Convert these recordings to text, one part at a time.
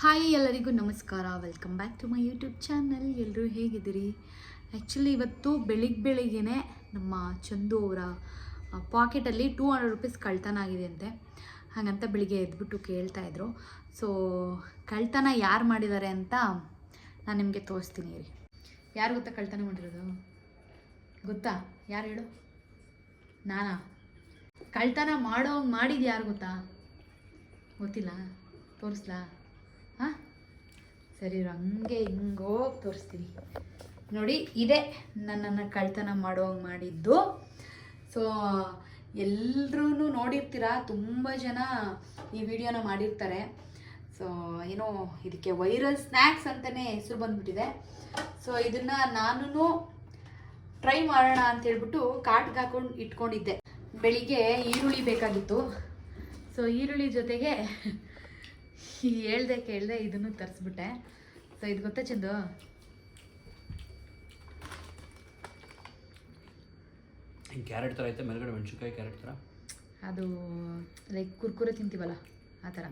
Hi ಎಲ್ಲರಿಗೂ ನಮಸ್ಕಾರ, welcome back to my YouTube channel. ಎಲ್ಲರೂ ಹೇಗಿದ್ದೀರಿ? ಆ್ಯಕ್ಚುಲಿ ಇವತ್ತು ಬೆಳಿಗ್ಗೆ ನಮ್ಮ ಚಂದು ಅವರ ಪಾಕೆಟಲ್ಲಿ 200 ರೂಪೀಸ್ ಕಳ್ತನ ಆಗಿದೆ ಅಂತೆ. ಹಾಗಂತ ಬೆಳಿಗ್ಗೆ ಎದ್ಬಿಟ್ಟು ಕೇಳ್ತಾಯಿದ್ರು. ಸೊ ಕಳ್ತನ ಯಾರು ಮಾಡಿದ್ದಾರೆ ಅಂತ ನಾನು ನಿಮಗೆ ತೋರಿಸ್ತೀನಿ ರೀ. ಯಾರು ಗೊತ್ತಾ ಕಳ್ತನ ಮಾಡಿರೋದು? ಗೊತ್ತಾ? ಯಾರು ಹೇಳು? ನಾನಾ? ಕಳ್ತನ ಮಾಡಿದ್ದು ಯಾರು ಗೊತ್ತಾ? ಗೊತ್ತಿಲ್ಲ? ತೋರಿಸ್ಲಾ? ಹಾಂ ಸರಿ, ಹಂಗೆ ಹಿಂಗೋ ತೋರಿಸ್ತೀನಿ ನೋಡಿ. ಇದೇ ನನ್ನನ್ನು ಕಳ್ತನ ಮಾಡೋಂಗೆ ಮಾಡಿದ್ದು. ಸೊ ಎಲ್ಲರೂ ನೋಡಿರ್ತೀರ, ತುಂಬ ಜನ ಈ ವಿಡಿಯೋನ ಮಾಡಿರ್ತಾರೆ. ಸೊ ಏನೋ ಇದಕ್ಕೆ ವೈರಲ್ ಸ್ನ್ಯಾಕ್ಸ್ ಅಂತಲೇ ಹೆಸರು ಬಂದ್ಬಿಟ್ಟಿದೆ. ಸೊ ಇದನ್ನು ನಾನು ಟ್ರೈ ಮಾಡೋಣ ಅಂತೇಳ್ಬಿಟ್ಟು ಕಾರ್ಟ್ಗೆ ಹಾಕೊಂಡು ಇಟ್ಕೊಂಡಿದ್ದೆ. ಬೆಳಿಗ್ಗೆ ಈರುಳ್ಳಿ ಬೇಕಾಗಿತ್ತು. ಸೊ ಈರುಳ್ಳಿ ಜೊತೆಗೆ ಕೇಳ್ದೆ ಇದನ್ನು ತರಿಸ್ಬಿಟ್ಟೆ. ಸೊ ಇದು ಗೊತ್ತಾ ಚಂದು? ಕ್ಯಾರೆಟ್ ಥರ ಐತೆ, ಮೇಲ್ಗಡೆ ಮೆಣಸಿನ್ಕಾಯಿ ಕ್ಯಾರೆಟ್ ಥರ. ಅದು ಲೈಕ್ ಕುರ್ಕುರೆ ತಿಂತೀವಲ್ಲ ಆ ಥರ.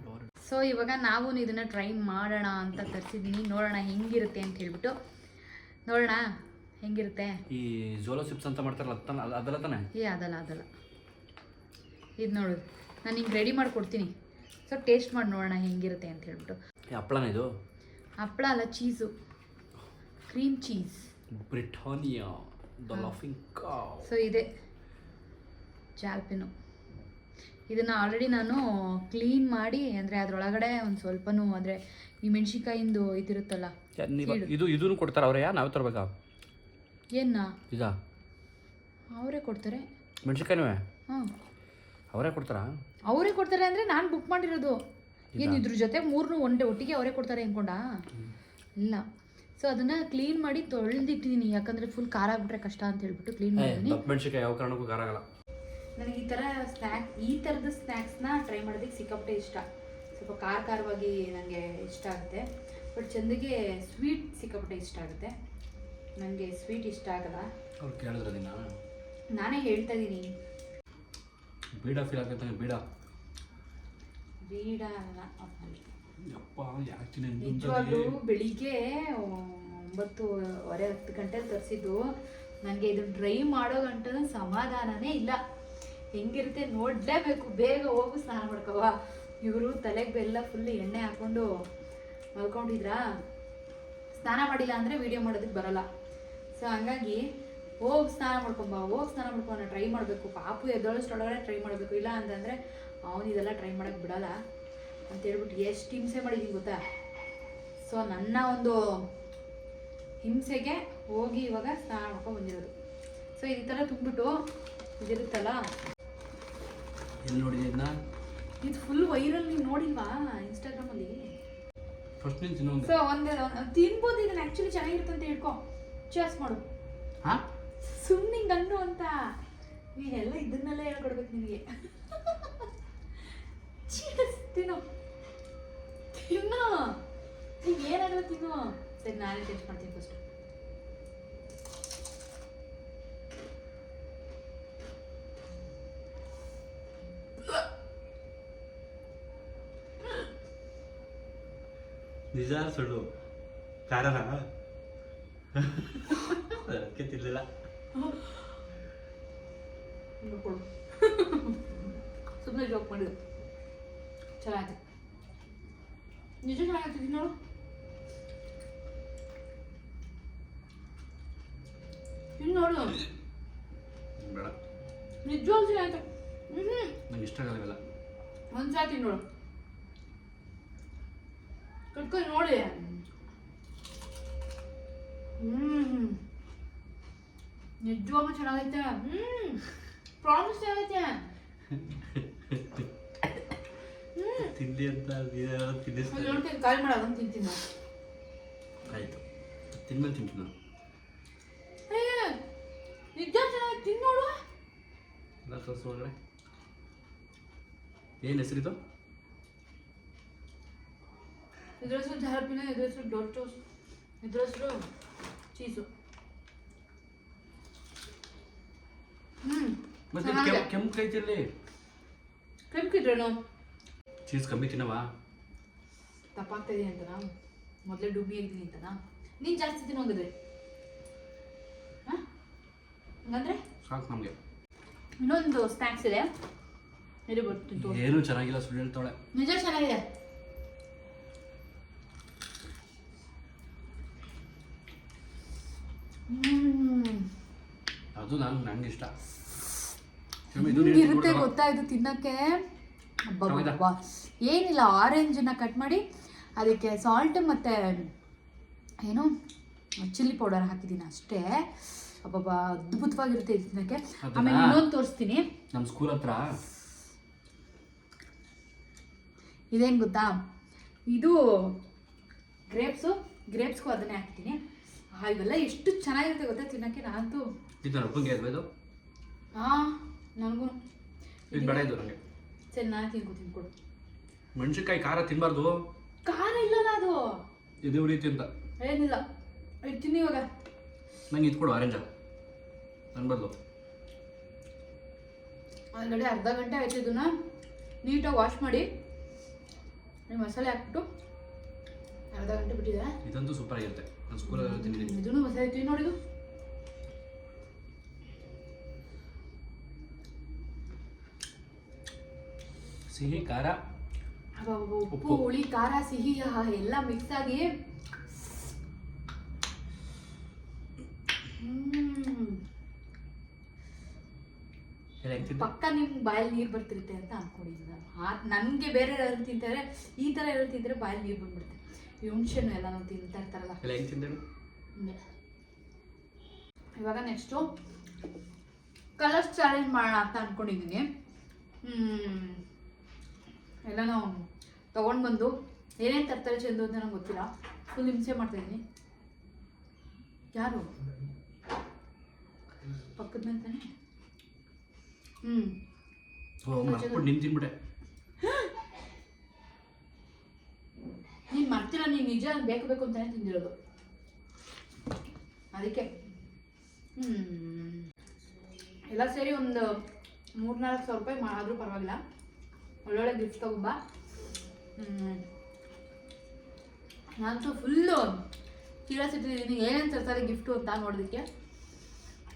ಸೊ ಇವಾಗ ನಾವು ಇದನ್ನು ಟ್ರೈ ಮಾಡೋಣ ಅಂತ ತರಿಸಿದ್ದೀನಿ. ನೋಡೋಣ ಹೆಂಗಿರುತ್ತೆ ಅಂತ ಹೇಳ್ಬಿಟ್ಟು. ನೋಡೋಣ ಹೆಂಗಿರುತ್ತೆ. ಈ ಜೋಲೋ ಚಿಪ್ಸ್ ಅಂತ ಮಾಡ್ತಾರಲ್ಲ, ಅದಲ್ಲ ತಾನೆ? ಅದಲ್ಲ ಇದು ನೋಡು, ನಾನು ಹಿಂಗೆ ರೆಡಿ ಮಾಡಿಕೊಡ್ತೀನಿ. ಸೊ ಟೇಸ್ಟ್ ಮಾಡಿ ನೋಡೋಣ ಹೆಂಗಿರುತ್ತೆ ಅಂತ ಹೇಳ್ಬಿಟ್ಟು. ಹಪ್ಪಳನ ಇದು? ಹಪ್ಪಳ ಅಲ್ಲ, cheese, cream cheese, Britannia the laughing cow. So ಇದೆ ಜಾಲ್ಪೆನು. ಇದನ್ನು ಆಲ್ರೆಡಿ ನಾನು ಕ್ಲೀನ್ ಮಾಡಿ, ಅಂದರೆ ಅದರೊಳಗಡೆ ಒಂದು ಸ್ವಲ್ಪನೂ, ಅಂದರೆ ಈ ಮೆಣಸಿನ್ಕಾಯಿಂದು ಇದಿರುತ್ತಲ್ಲ, ಇದನ್ನು ಕೊಡ್ತಾರೆ ಅವರೇ? ನಾವು ತರಬೇಕಾ? ಏನ ಇದಾ? ಅವರೇ ಕೊಡ್ತಾರೆ. ಮೆಣಸಿನ್ಕಾಯಿನೂ ಹಾಂ ಅವರೇ ಕೊಡ್ತಾರಾ? ಅವರೇ ಕೊಡ್ತಾರೆ ಅಂದರೆ ನಾನು ಬುಕ್ ಮಾಡಿರೋದು. ಏನು ಇದ್ರ ಜೊತೆ ಮೂರನ್ನೂ ಒಟ್ಟಿಗೆ ಅವರೇ ಕೊಡ್ತಾರೆ ಅಂದ್ಕೊಂಡ? ಇಲ್ಲ. ಸೊ ಅದನ್ನು ಕ್ಲೀನ್ ಮಾಡಿ ತೊಳೆದಿಟ್ಟಿದ್ದೀನಿ, ಯಾಕಂದರೆ ಫುಲ್ ಖಾರ ಆಗ್ಬಿಟ್ರೆ ಕಷ್ಟ ಅಂತ ಹೇಳ್ಬಿಟ್ಟು ಕ್ಲೀನ್ ಮಾಡಿದ್ದೀನಿ. ಮೆಣಸಿನ್ಕಾಯಿ ಯಾವ ಕಾರಣಕ್ಕೂ ಖಾರ ಆಗಲ್ಲ. ನನಗೆ ಈ ಥರದ ಸ್ನ್ಯಾಕ್ಸ್ನ ಟ್ರೈ ಮಾಡೋದಕ್ಕೆ ಸಿಕ್ಕಾಪಟ್ಟೆ ಇಷ್ಟ. ಸ್ವಲ್ಪ ಖಾರವಾಗಿ ನನಗೆ ಇಷ್ಟ ಆಗುತ್ತೆ. ಬಟ್ ಚಂದಿಗೆ ಸ್ವೀಟ್ ಸಿಕ್ಕಾಪಟ್ಟೆ ಇಷ್ಟ ಆಗುತ್ತೆ. ನನಗೆ ಸ್ವೀಟ್ ಇಷ್ಟ ಆಗಲ್ಲ. ಅವ್ರು ಕೇಳಿದ್ರೆ ನಾನೇ ಹೇಳ್ತಾ ಇದ್ದೀನಿ. ಬೀಡ ಫೀಲ್ ಆಗುತ್ತೆ. ಬೀಡ ಅಲ್ಲ, ಯಾಕೆ ನಿಜವಾಗ್ಲೂ ಬೆಳಿಗ್ಗೆ 9:30 10 ಗಂಟೆಗೆ ತರಿಸಿದ್ದು. ನನಗೆ ಇದನ್ನು ಡ್ರೈ ಮಾಡೋ ಗಂಟೆ ಸಮಾಧಾನನೇ ಇಲ್ಲ. ಹೆಂಗಿರುತ್ತೆ ನೋಡಲೇಬೇಕು. ಬೇಗ ಹೋಗು ಸ್ನಾನ ಮಾಡ್ಕವ. ಇವರು ತಲೆಗೆ ಬೆಲ್ಲ ಫುಲ್ ಎಣ್ಣೆ ಹಾಕ್ಕೊಂಡು ಮಲ್ಕೊಂಡಿದ್ರಾ. ಸ್ನಾನ ಮಾಡಿಲ್ಲ ಅಂದರೆ ವಿಡಿಯೋ ಮಾಡೋದಕ್ಕೆ ಬರೋಲ್ಲ. ಸೊ ಹಂಗಾಗಿ ಹೋಗಿ ಸ್ನಾನ ಮಾಡ್ಕೊಂಬ ಟ್ರೈ ಮಾಡಬೇಕು. ಪಾಪು ಎದ್ದೊಳಷ್ಟೊಳಗಡೆ ಟ್ರೈ ಮಾಡಬೇಕು. ಇಲ್ಲ ಅಂತಂದರೆ ಅವನು ಇದೆಲ್ಲ ಟ್ರೈ ಮಾಡೋಕ್ಕೆ ಬಿಡೋಲ್ಲ ಅಂತೇಳ್ಬಿಟ್ಟು ಎಷ್ಟು ಹಿಂಸೆ ಮಾಡಿದ್ದೀನಿ ಗೊತ್ತಾ. ಸೊ ನನ್ನ ಒಂದು ಹಿಂಸೆಗೆ ಹೋಗಿ ಇವಾಗ ಸ್ನಾನ ಮಾಡ್ಕೊಂಡು ಬಂದಿರೋದು. ಸೊ ಈ ಥರ ತುಂಬಿಟ್ಟು ಇದಿರುತ್ತಲ್ಲ, ಎಲ್ಲಿ ನೋಡಿದ್ನ? ಇದು ಫುಲ್ ವೈರಲ್. ನೀವು ನೋಡಿಲ್ವಾ ಇನ್ಸ್ಟಾಗ್ರಾಮಲ್ಲಿ? ಸೊ ಒಂದು ತಿನ್ಬೋದು ಇದನ್ನು. ಆ್ಯಕ್ಚುಲಿ ಚೆನ್ನಾಗಿರುತ್ತೆ ಅಂತ ಹೇಳ್ಕೊ. ಚಾಸ್ ಮಾಡು. ಹಾಂ ಸುಮ್ಮನೆ ಗಂಡು ಅಂತ ನೀನೆಲ್ಲ ಇದನ್ನೆಲ್ಲ ಹೇಳ್ಕೊಡ್ಬೇಕು ನಿನಗೆ. ತಿನ್ನು ಏನಾದರೂ ತಿನ್ನು. ಸರಿ, ನಾನೇ ಟೇಸ್ಟ್ ಮಾಡ್ತೀನಿ ಫಸ್ಟ್. ನಿಜ ಸುಳ್ಳು? ಕಾರಣ ಅದಕ್ಕೆ ತಿನ್ನಲಿಲ್ಲ. ಸುಮ್ಮನೆ ಜೋಕ್ ಮಾಡಿದ್ರು. ಚೆನ್ನಾಗಿದೆ, ನಿಜ ಚೆನ್ನಾಗಿರ್ತೀವಿ ನೋಡು. ಇನ್ನು ನೋಡು, ಬೇಡ, ನಿಜವಾಗ್ಲೂ ಚೆನ್ನಾಗಿತ್ತು. ನಂಗೆ ಇಷ್ಟ ಆಗಲ್ಲ. ಒಂದ್ಸಾತಿ ನೋಡು, ಕಟ್ಕೊಂಡು ನೋಡಿ. ನಿಜವಾಗ್ಲೂ ಚೆನ್ನಾಗೈತೆ. ಪ್ರಾಮಿಸ್ ಚೆನ್ನಾಗೈತೆ. ತಿಂಡಿ ಅಂತ ನೋಡ್ತೀನಿ, ಕಾಲ್ ಮಾಡ, ಅದನ್ನು ತಿಂತೀನಿ ನಾನು. ಆಯಿತು, ತಿನ್ಮೇಲೆ ತಿಂತೀನಿ ನಾನು. ನಿಜ ಚೆನ್ನಾಗಿ ತಿನ್ ನೋಡು. ಎಲ್ಲ ತೋರಿಸು ಒಳಗಡೆ. ಏನು ಹೆಸರಿದು? ಇದ್ರ ಹೆಸರು ಜಾರ್ಪಿನ, ಇದ್ರ ಹೆಸರು ಡೊಟ್ಟೋಸ್, ಇದ್ರ ಹೆಸರು ಚೀಸು. ಮತ್ತೆ ಕೆಂಪು ಕೈತಿರ್ಲಿ. ಕೆಂಪಿದ್ರೇನು? ಚೀಸ್ ಕಮ್ಮಿ ತಿನ್ನವಾ? ತಪ್ಪಾಗ್ತಾ ಇದೀನಿ ಅಂತನಾ, ಮೊದಲೇ ಡುಮ್ಮಿ ಆಗಿದ್ದೀನಿ ಅಂತನಾ? ನೀನು ಜಾಸ್ತಿ ತಿನ್ನೋಗಿದ್ರೆ ಹಾಂ ಹಂಗಂದ್ರೆ ಸಾಕು ನಮಗೆ. ಇನ್ನೊಂದು ಸ್ನ್ಯಾಕ್ಸ್ ಇದೆ, ಇದು ಬರ್ತಿತ್ತು. ಏನು ಚೆನ್ನಾಗಿಲ್ಲ, ಸುಳ್ಳು ಹೇಳ್ತಾಳೆ. ನಿಜ ಚೆನ್ನಾಗಿದೆ. ಅದು ನಂಗೆ ಇಷ್ಟ. ಇರುತ್ತೆ ಗೊತ್ತಾ ಇದು ತಿನ್ನಕ್ಕೆ. ಅಬ್ಬಬ್ಬಾ, ಏನಿಲ್ಲ, ಆರೆಂಜನ್ನ ಕಟ್ ಮಾಡಿ ಅದಕ್ಕೆ ಸಾಲ್ಟ್ ಮತ್ತು ಏನು ಚಿಲ್ಲಿ ಪೌಡರ್ ಹಾಕಿದ್ದೀನಿ ಅಷ್ಟೇ. ಅಬ್ಬಬ್ಬಾ, ಅದ್ಭುತವಾಗಿರುತ್ತೆ ಇದು ತಿನ್ನಕ್ಕೆ. ಆಮೇಲೆ ಇನ್ನೊಂದು ತೋರಿಸ್ತೀನಿ. ನಮ್ಮ ಸ್ಕೂಲ್ ಹತ್ರ ಇದೇನು ಗೊತ್ತಾ, ಇದು ಗ್ರೇಪ್ಸ್ಗೂ ಅದನ್ನೇ ಹಾಕ್ತೀನಿ. ಇವೆಲ್ಲ ಎಷ್ಟು ಚೆನ್ನಾಗಿರುತ್ತೆ ಗೊತ್ತಾ ತಿನ್ನಕ್ಕೆ. ನಾನಂತೂ ಇದು ಹಾಂ, ನನಗೂ ಇದು ಬೇಡ. ಇದು ನನಗೆ ಸರಿ, ನಾನು ತಿನ್ಕೊಡು. ಮೆಣಸಿನ್ಕಾಯಿ ಖಾರ ತಿನ್ನಬಾರ್ದು. ಖಾರ ಇಲ್ಲಲ್ಲ ಅದು, ಇದು ರೀತಿ ಅಂತ ಏನಿಲ್ಲ. ಇಡ್ತೀನಿ ಇವಾಗ. ನಂಗೆ ಇದು ಕೊಡು, ಆರೆಂಜ ಅನ್ಬಾರ್ದು. ಆಲ್ರೆಡಿ ಅರ್ಧ ಗಂಟೆ ಆಯ್ತು. ಇದನ್ನ ನೀಟಾಗಿ ವಾಶ್ ಮಾಡಿ ಮಸಾಲೆ ಹಾಕ್ಬಿಟ್ಟು ಅರ್ಧ ಗಂಟೆ ಬಿಟ್ಟಿದೆ. ಇದಂತೂ ಸೂಪರ್ ಆಗಿರುತ್ತೆ. ನಾನು ಸ್ಕೂಲಲ್ಲಿ ತಿಂದಿದ್ದೀನಿ. ಇದನ್ನು ಮಸಾಲೆ ಇರ್ತೀವಿ ನೋಡಿದು. ಸಿಹಿ ಖಾರ ಉಪ್ಪು ಹುಳಿ ಖಾರ ಸಿಹಿ ಎಲ್ಲ ಮಿಕ್ಸ್ ಆಗಿ ಪಕ್ಕ ನಿಮ್ಗೆ ಬಾಯಲ್ಲಿ ನೀರು ಬರ್ತಿರುತ್ತೆ ಅಂತ ಅನ್ಕೊಂಡಿದ್ದೀನಿ ನಾನು. ನನಗೆ ಬೇರೆ ಯಾರು ತಿಂತಾರೆ, ಈ ಥರ ಯಾರು ತಿಂದರೆ ಬಾಯಲ್ಲಿ ನೀರು ಬಂದ್ಬಿಡುತ್ತೆ. ಈ ಹುಣ್ಸೆಣ್ಣು ಎಲ್ಲ ನಾವು ತಿಂತಾ ಇರ್ತಾರಲ್ಲ. ಇವಾಗ ನೆಕ್ಸ್ಟು ಕಲರ್ಸ್ ಚಾಲೆಂಜ್ ಮಾಡೋಣ ಅಂತ ಅನ್ಕೊಂಡಿದ್ದೀನಿ. ಎಲ್ಲ ನಾವು ತೊಗೊಂಡು ಬಂದು ಏನೇನು ತರ್ತಾರೆ ಚೆಂದು ಅಂತ ನಂಗೆ ಗೊತ್ತಿಲ್ಲ. ಫುಲ್ ಹಿಂಸೆ ಮಾಡ್ತಾಯಿದ್ದೀನಿ. ಯಾರು ಪಕ್ಕದ ಮೇಲೆ ತಾನೆ? ನೀನು ತಿನ್ಬಿಟ್ಟೆ. ನೀನು ಮಾಡ್ತೀರ, ನೀನು ನಿಜ ಬೇಕು ಅಂತಾನೆ ತಿಂದಿರೋದು. ಅದಕ್ಕೆ ಎಲ್ಲ ಸೇರಿ ಒಂದು 3-4 ಸಾವಿರ ರೂಪಾಯಿ ಆದರೂ ಪರವಾಗಿಲ್ಲ. ಒಳ್ಳೊಳ್ಳೆ ಗಿಫ್ಟ್ ತಗೊಂಬ. ನಾನಂತೂ ಫುಲ್ಲು ಕ್ಯೂರಿಯಾಸಿಟಿ ಇದ್ದೀನಿ ಏನೇನು ತರ್ತಾರೆ ಗಿಫ್ಟು ಅಂತ ನೋಡೋದಕ್ಕೆ.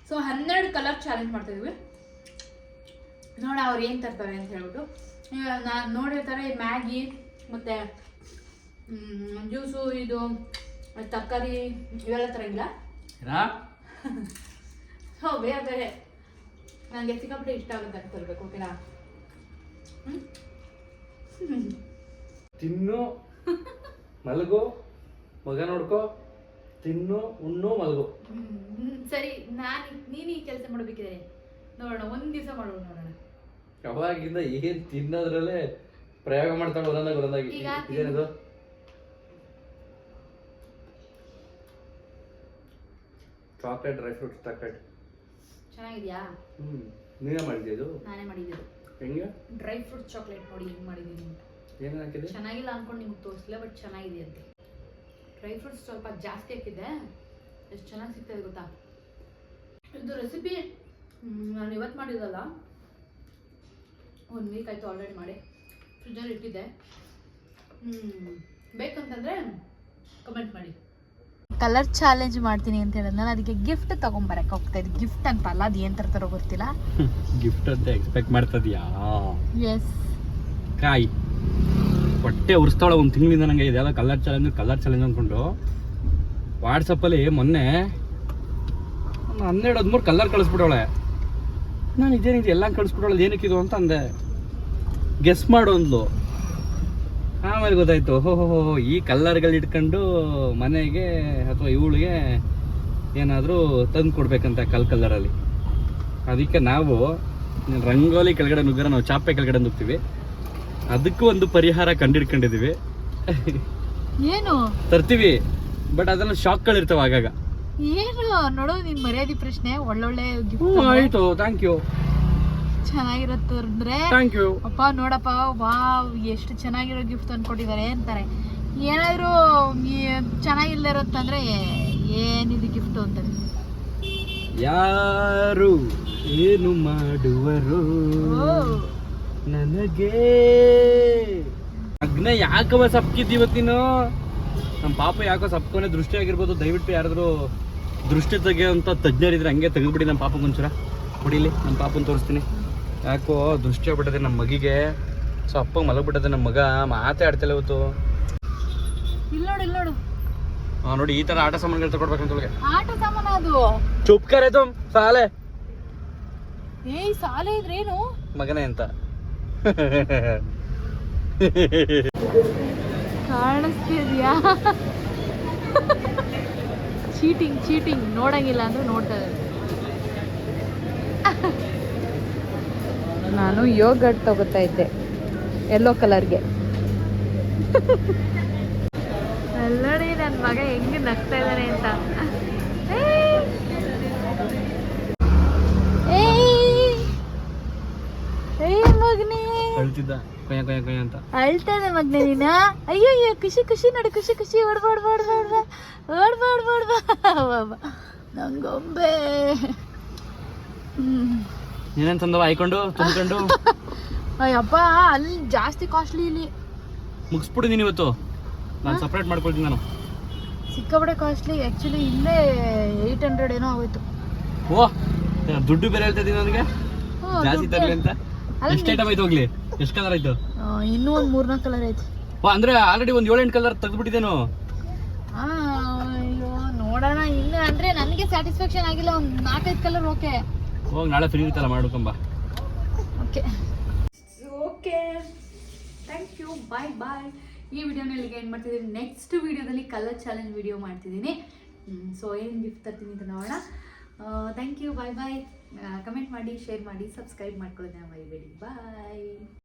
ಸೊ 12 ಕಲರ್ ಚಾಲೆಂಜ್ ಮಾಡ್ತಾಯಿದ್ವಿ. ನೋಡ ಅವ್ರು ಏನು ತರ್ತಾರೆ ಅಂತ ಹೇಳ್ಬಿಟ್ಟು. ನಾನು ನೋಡಿರ್ತಾರೆ ಮ್ಯಾಗಿ ಮತ್ತು ಜ್ಯೂಸು, ಇದು ತರಕಾರಿ ಇವೆಲ್ಲ ತರಂಗಿಲ್ಲ. ಸೊ ಬೇರೆ ಬೇರೆ ನನಗೆ ಸಿಕ್ಕಾಪಟ್ಟೆ ಇಷ್ಟ ಆಗುತ್ತೆ ಅಂತ ತರಬೇಕು. ಓಕೆನಾ? ತಿನ್ನು, ಮಲಗು, ಮಗ ನೋಡ್ಕೋ, ತಿನ್ನು, ಉಣ್ಣು, ಮಲಗು. ಸರಿ, ನೀನು ಈ ಕೆಲಸ ಮಾಡಬೇಕಿದೆ. ನೋಡೋಣ, ಒಂದು ದಿವಸ ಮಾಡೋಣ, ನೋಡೋಣ. ಅವಾಗಿಂದ ಏನ್ ತಿನ್ನೋದ್ರಲ್ಲೇ ಪ್ರಯೋಗ ಮಾಡ್ತಾಳೆ ಒಂದೊಂದಾಗಿ. ಇದೇನದು? Chocolate, dry fruits chocolate. ಚೆನ್ನಾಗಿದ್ಯಾ? ನೀನೇ ಮಾಡಿದ್ಯಾ ಇದು? ನಾನೇ ಮಾಡಿದ್ದು. ಹೆಂಗೆ? ಡ್ರೈ ಫ್ರೂಟ್ ಚಾಕ್ಲೇಟ್ ನೋಡಿ ಹೆಂಗೆ ಮಾಡಿದ್ದೀನಿ ಅಂತ. ಏನು ಹಾಕಿದೆ? ಚೆನ್ನಾಗಿಲ್ಲ ಅನ್ಕೊಂಡು ನಿಮ್ಗೆ ತೋರಿಸಲಿಲ್ಲ, ಬಟ್ ಚೆನ್ನಾಗಿದೆ ಅಂತೆ. ಡ್ರೈ ಫ್ರೂಟ್ಸ್ ಸ್ವಲ್ಪ ಜಾಸ್ತಿ ಹಾಕಿದ್ದೆ. ಎಷ್ಟು ಚೆನ್ನಾಗಿ ಸಿಗ್ತದೆ ಗೊತ್ತಾ ಇದು ರೆಸಿಪಿ. ನಾನು ಇವತ್ತು ಮಾಡಿದ್ದಲ್ಲ, 1 ವೀಕ್ ಆಯಿತು ಆಲ್ರೆಡಿ ಮಾಡಿ. ಫ್ರಿಜ್ಜಲ್ಲಿ ಇಟ್ಟಿದ್ದೆ. ಬೇಕಂತಂದರೆ ಕಮೆಂಟ್ ಮಾಡಿ. ಕಲರ್ ಚಾಲೆಂಜ್ ಮಾಡ್ತೀನಿ ಅಂತ ಹೇಳಿದ್ ನಾನು, ಅದಕ್ಕೆ ಗಿಫ್ಟ್ ತೊಗೊಂಬರಕ್ಕೆ ಹೋಗ್ತಾ ಇದ್ದೆ. ಗಿಫ್ಟ್ ಅಂತ ಅಲ್ಲ, ಅದು ಏನು ತರ್ತಾರೋ ಗೊತ್ತಿಲ್ಲ. ಗಿಫ್ಟ್ ಅಂತ ಎಕ್ಸ್ಪೆಕ್ಟ್ ಮಾಡ್ತದ್ಯಾ? ಎಸ್. ಕಾಯಿ ಹೊಟ್ಟೆ ಉರಿಸ್ತಾಳೆ ಒಂದು ತಿಂಗಳಿಂದ ನನಗೆ. ಇದೆಲ್ಲ ಕಲರ್ ಚಾಲೆಂಜ್ ಅಂದ್ಕೊಂಡು ವಾಟ್ಸಪ್ಪಲ್ಲಿ ಮೊನ್ನೆ 12-13 ಕಲರ್ ಕಳಿಸ್ಬಿಟ್ಟವಳೆ. ನಾನು ಇದೇನಿದೆ ಎಲ್ಲ ಕಳಿಸ್ಬಿಟ್ಟವಳೆ, ಏನಕ್ಕಿದು ಅಂತ ಅಂದೆ. ಗೆಸ್ ಮಾಡು ಅಂದ್ಲು. ಆಮೇಲೆ ಗೊತ್ತಾಯ್ತು, ಹೋ ಈ ಕಲ್ಲರ್ಗಳು ಇಟ್ಕೊಂಡು ಮನೆಗೆ ಅಥವಾ ಇವಳಿಗೆ ಏನಾದರೂ ತಂದು ಕೊಡ್ಬೇಕಂತ ಕಲ್ಲರಲ್ಲಿ. ಅದಕ್ಕೆ ನಾವು ರಂಗೋಲಿ ಕೆಳಗಡೆ ನುಗ್ಗರ, ನಾವು ಚಾಪೆ ಕೆಳಗಡೆ ನುಗ್ತೀವಿ. ಅದಕ್ಕೂ ಒಂದು ಪರಿಹಾರ ಕಂಡಿಡ್ಕೊಂಡಿದೀವಿ. ಏನು ತರ್ತೀವಿ, ಬಟ್ ಅದನ್ನ ಶಾಕ್ಗಳಿರ್ತಾವ ಆಗಾಗ. ಏನು ನೋಡು, ನಿನ್ ಮರ್ಯಾದೆ ಪ್ರಶ್ನೆ. ಒಳ್ಳೊಳ್ಳೆ ಆಯ್ತು, ಥ್ಯಾಂಕ್ ಯು. ಚೆನ್ನಾಗಿರುತ್ತೆ ಅಂದ್ರೆ ಥ್ಯಾಂಕ್ ಯು. ಅಪ್ಪ ನೋಡಪ್ಪ, ವಾವ್ ಎಷ್ಟು ಚೆನ್ನಾಗಿರೋ ಗಿಫ್ಟ್ ತಂದ್ಕೊಟ್ಟಿದ್ದಾರೆ ಅಂತಾರೆ. ಏನಾದರೂ ಚೆನ್ನಾಗಿಲ್ಲದೆ ಇರುತ್ತಂದ್ರೆ ಏನಿದು ಗಿಫ್ಟ್ ಅಂತಾರೆ. ಯಾರು ಏನು ಮಾಡುವರು ನನಗೆ ಅಗ್ನ ಯಾಕವ ಸಪ್ಕಿದ್ದಿ ಇವತ್ತು ನೀನು? ನಮ್ಮ ಪಾಪ ಯಾಕೋ ಸಪ್ಕೊನೆ ದೃಷ್ಟಿ ಆಗಿರ್ಬೋದು. ದಯವಿಟ್ಟು ಯಾರಾದರೂ ದೃಷ್ಟಿ ತೆಗೆಯುವಂಥ ತಜ್ಞರಿದ್ರೆ ಹಂಗೆ ತೆಗೆದ್ಬಿಡಿ ನಮ್ಮ ಪಾಪಗೆ ಒಂಚೂರ ಹೊಡಿಲಿ. ನಮ್ಮ ಪಾಪನ ತೋರಿಸ್ತೀನಿ. ಯಾಕೋ ದೃಷ್ಟಿ ಆಗ್ಬಿಟ್ಟದೆ ನಮ್ಮ ಮಗಿಗೆ. ಸೊ ಅಪ್ಪಗೆ ಮಲಗ್ಬಿಟ್ಟದೆ ನಮ್ಮ ಮಗ. ಮಾತೇ ಆಡ್ತಿಲ್ಲ ಇವತ್ತು. ಇಲ್ಲಿ ನೋಡು ನೋಡಿ ಈ ಥರ ಆಟ ಸಾಮಾನುಗಳು ತಗೊಡ್ಬೇಕಂತ ಒಳಗೆ. ಆಟ ಸಾಮಾನು ಅದು. ಚುಪ್ ಕರೆ ತುಮ್ ಸಾಲೆ. ಸಾಲೆ ಇದ್ರೇನು ಮಗನೇ ಅಂತ ಕಾಣಿಸ್ತಿದ್ಯಾ? ಚೀಟಿಂಗ್ ನೋಡಂಗಿಲ್ಲ ಅಂದ್ರೆ ನೋಡ್ತಾ ಇದ್ದಾರೆ. ನಾನು ಯೋಗರ್ಟ್ ತಗೋತಾ ಇದ್ದೆ ಯೆಲ್ಲೋ ಕಲರ್ಗೆ. ಅಲ್ಲಡಿ ನನ್ನ ಮಗ ಹೆಂಗೆ ನಗ್ತಾ ಇದ್ದಾನೆ ಅಂತ. ಮಗನೇ ಅಳ್ತಿದ್ದ ಕೊಯ್ಯ ಕೊಯ್ಯ ಕೊಯ್ಯ ಅಂತ. ಅಳ್ತಾ ಇದೆ ಮಗನೇ ನೀನ. ಅಯ್ಯೋ ಖುಷಿ ನೋಡಿ, ಖುಷಿ ಓಡ್ಬಾ ನಂಗೊಂಬೆ. ಏನೇನು ತಂದವ ಆಯ್ಕೊಂಡು ತುಂಬ್ಕೊಂಡು? ಅಯ್ಯಪ್ಪ ಅಲ್ಲಿ ಜಾಸ್ತಿ ಕಾಸ್ಟ್ಲಿ. ಇಲ್ಲಿ ಮುಗಿಸ್ಬಿಡು ನೀನು ಇವತ್ತು. ನಾನು ಸಪ್ರೇಟ್ ಮಾಡ್ಕೊಳ್ತೀನಿ. ನಾನು ಸಿಕ್ಕಾಬಡೆ ಕಾಸ್ಟ್ಲಿ. ಆ್ಯಕ್ಚುಲಿ ಇಲ್ಲೇ 800 ಏನೋ ಆಗೋಯ್ತು. ಓ ದುಡ್ಡು ಬೇರೆ ಹೇಳ್ತಾ ಇದ್ದೀನಿ ನನಗೆ ಜಾಸ್ತಿ ತರಲಿ ಅಂತ. ಎಷ್ಟು ಐಟಮ್ ಆಯ್ತು ಹೋಗ್ಲಿ? ಎಷ್ಟು ಕಲರ್ ಆಯ್ತು? ಇನ್ನೂ ಒಂದು 3-4 ಕಲರ್ ಐತೆ. ಓ ಅಂದ್ರೆ ಆಲ್ರೆಡಿ ಒಂದು 7-8 ಕಲರ್ ತೆಗೆದ್ಬಿಟ್ಟಿದ್ದೇನು? ಅಯ್ಯೋ ನೋಡೋಣ ಇನ್ನು. ಅಂದರೆ ನನಗೆ ಸ್ಯಾಟಿಸ್ಫ್ಯಾಕ್ಷನ್ ಆಗಿಲ್ಲ. ಒಂದು 4-5 ಕಲರ್ ಓಕೆ. ಹೋಗಿ ನಾಳೆ ಫ್ರೀ ಇರ್ತಲ್ಲ ಮಾಡ್ಕೊಂಬ. Okay thank you. ಬಾಯ್. ಈ ವಿಡಿಯೋನ ಇಲ್ಲಿಗೆ ಏನು ಮಾಡ್ತಿದ್ದೀನಿ. ನೆಕ್ಸ್ಟ್ ವಿಡಿಯೋದಲ್ಲಿ ಕಲರ್ ಚಾಲೆಂಜ್ ವಿಡಿಯೋ ಮಾಡ್ತಿದ್ದೀನಿ. ಸೊ ಏನು ಗಿಫ್ಟ್ ತರ್ತೀನಿ ಅಂತ ನೋಡೋಣ. Thank you. ಬಾಯ್. ಕಮೆಂಟ್ ಮಾಡಿ, ಶೇರ್ ಮಾಡಿ, ಸಬ್ಸ್ಕ್ರೈಬ್ ಮಾಡ್ಕೊಳ್ಳೋದನ್ನ ಮರಿಬೇಡಿ. ಬಾಯ್.